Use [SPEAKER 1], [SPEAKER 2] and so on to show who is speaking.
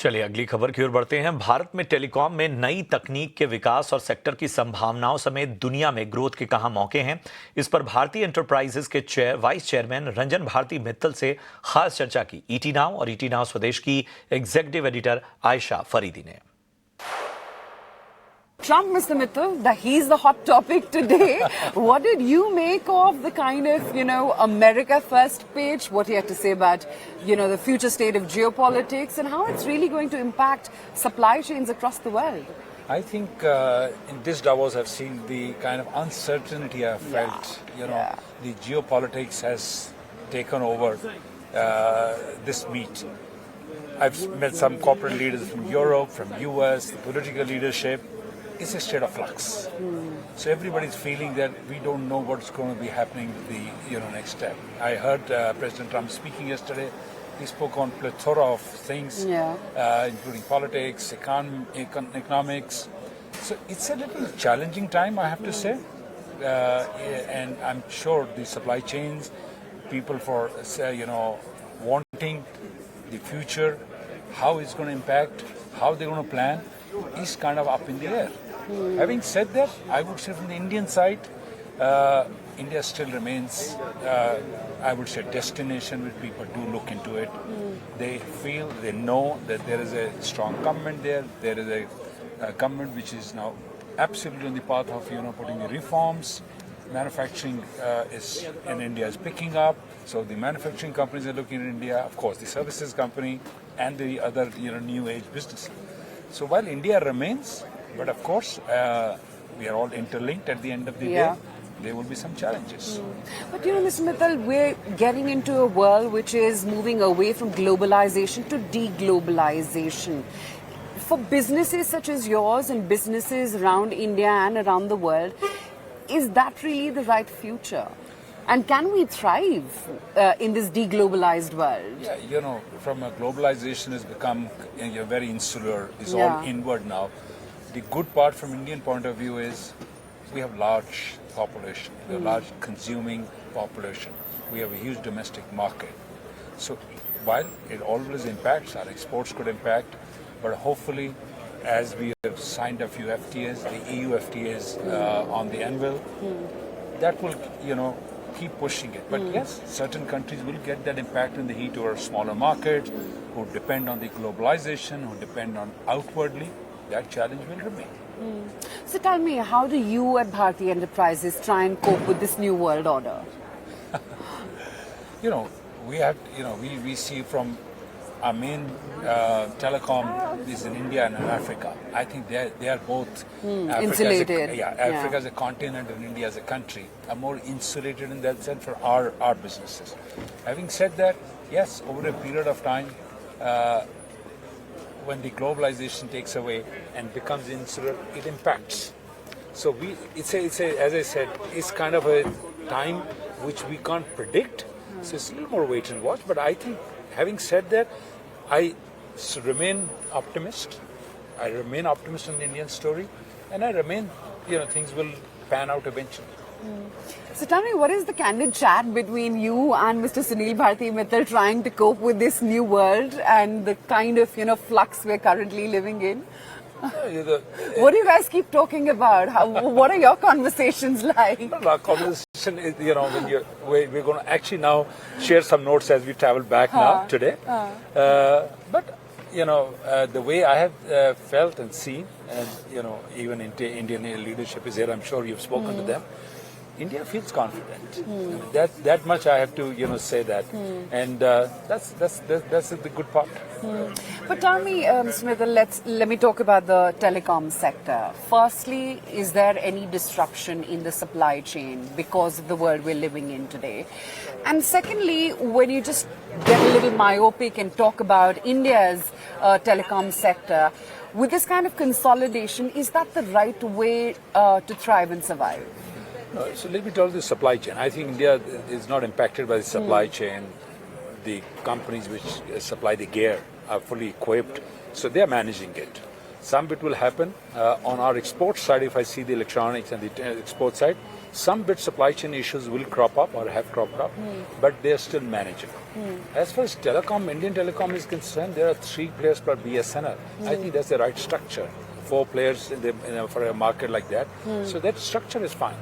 [SPEAKER 1] चलिए अगली खबर की ओर बढ़ते हैं। भारत में टेलीकॉम में नई तकनीक के विकास और सेक्टर की संभावनाओं समेत दुनिया में ग्रोथ के कहां मौके हैं, इस पर भारतीय एंटरप्राइजेस के वाइस चेयरमैन रंजन भारती मित्तल से खास चर्चा की ईटी नाउ और ईटी नाउ स्वदेश की एग्जीक्यूटिव एडिटर आयशा फरीदी ने।
[SPEAKER 2] Trump, Mr. Mittal, that he's the hot topic today. What did you make of the kind of, America First pitch? What he had to say about, the future state of geopolitics and how it's really going to impact supply chains across the world?
[SPEAKER 3] I think in this Davos I've seen the kind of uncertainty I've felt. The geopolitics has taken over this meet. I've met some corporate leaders from Europe, from US, the political leadership. It's a state of flux. So everybody's feeling that we don't know what's going to be happening with the next step. I heard President Trump speaking yesterday. He spoke on plethora of things, including politics, economics. So it's a little challenging time, I have to say. And I'm sure the supply chains, people for wanting the future, how it's going to impact, how they're going to plan, is kind of up in the air. Having said that, I would say from the Indian side, India still remains, I would say, destination which people do look into it. They feel, they know that there is a strong government there. There is a government which is now absolutely on the path of putting the reforms. Manufacturing in India is picking up. So the manufacturing companies are looking at India. Of course, the services company and the other new age business. So while India remains, but of course, we are all interlinked at the end of the day. There will be some challenges.
[SPEAKER 2] But Mr. Mittal, we're getting into a world which is moving away from globalization to de-globalization. For businesses such as yours and businesses around India and around the world, is that really the right future? And can we thrive in this de-globalized world?
[SPEAKER 3] Yeah, from a globalization has become very insular. It's all inward now. The good part from Indian point of view is we have large population, we have large consuming population. We have a huge domestic market. So while it always impacts, our exports could impact, but hopefully as we have signed a few FTAs, the EU FTAs on the anvil, that will, keep pushing it. But yes, certain countries will get that impact in the heat over smaller markets, who depend on the globalization, who depend on outwardly. That challenge will remain.
[SPEAKER 2] So tell me, how do you at Bharti Enterprises try and cope with this new world order?
[SPEAKER 3] We have, we see from our main telecom is in India and in Africa. I think they are both
[SPEAKER 2] insulated.
[SPEAKER 3] Africa as a continent and India as a country are more insulated in that sense for our businesses. Having said that, yes, over a period of time, when the globalization takes away and becomes insular, it impacts. So it's as I said, it's kind of a time which we can't predict. So it's a little more wait and watch. But I think, having said that, I remain optimist. I remain optimist on the Indian story, and I remain, things will pan out eventually.
[SPEAKER 2] So tell me, what is the candid chat between you and Mr. Sunil Bharti Mittal trying to cope with this new world and the kind of, flux we're currently living in? What do you guys keep talking about? What are your conversations like?
[SPEAKER 3] Well, our conversation is, we're going to actually now share some notes as we travel back now today. But the way I have felt and seen, and even Indian leadership is here. I'm sure you've spoken to them. India feels confident. That much I have to say that, and that's the good part.
[SPEAKER 2] But tell me, Mr. Mittal, let me talk about the telecom sector. Firstly, is there any disruption in the supply chain because of the world we're living in today? And secondly, when you just get a little myopic and talk about India's telecom sector, with this kind of consolidation, is that the right way to thrive and survive?
[SPEAKER 3] So let me tell you the supply chain. I think India is not impacted by the supply chain. The companies which supply the gear are fully equipped, so they are managing it. Some bit will happen on our export side. If I see the electronics and the export side, Some bit supply chain issues will crop up or have cropped up, but they are still manageable. As far as telecom, Indian telecom is concerned, there are 3 players per BSNL. I think that's the right structure. 4 players for a market like that. So that structure is fine.